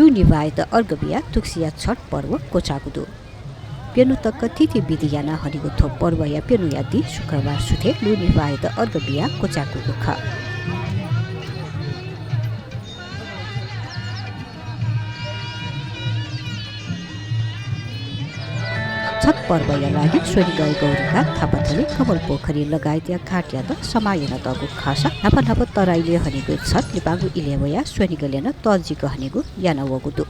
निभाए त अर्गबिया तुक्सिया छठ पर्व कोचाकुदो पेनु त कथिति विधियाना हरिको थोप पर्व या पेनु यादि शुक्रबार सुथे लु निभाए त अर्गबिया कोचाकुदो ख छठ पर्वया लागि सोनी गए गौरीका थापाथली कमल पोखरी लगायत या घाटिया त समायन तगु खासा नापा तराइले हनेगु छठ लिपागु इलेवया सोनी गलेन तजिक हनेगु याना वगुदु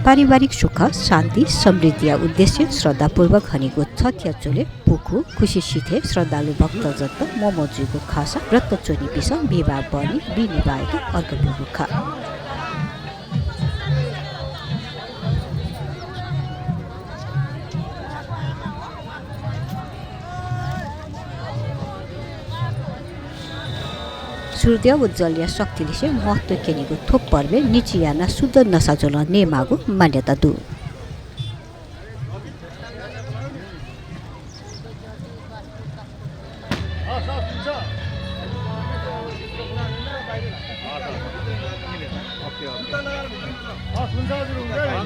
पारिवारिक सुख शान्ति समृद्धि उद्देश्य श्रद्धापूर्वक हनेको छठ्या चोले पुखु खुसी सिथे श्रद्धालु भक्तजन मोमोजुको खासा व्रत चोनी पिस विवाह बनी बिनिवाएको अर्को खा सूर्य उज्जवल या शक्तिले से महत्व केनेको थोप पर्वे निचियाना शुद्ध नसाजोल नेमागु मान्यता दु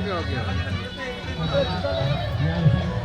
ओके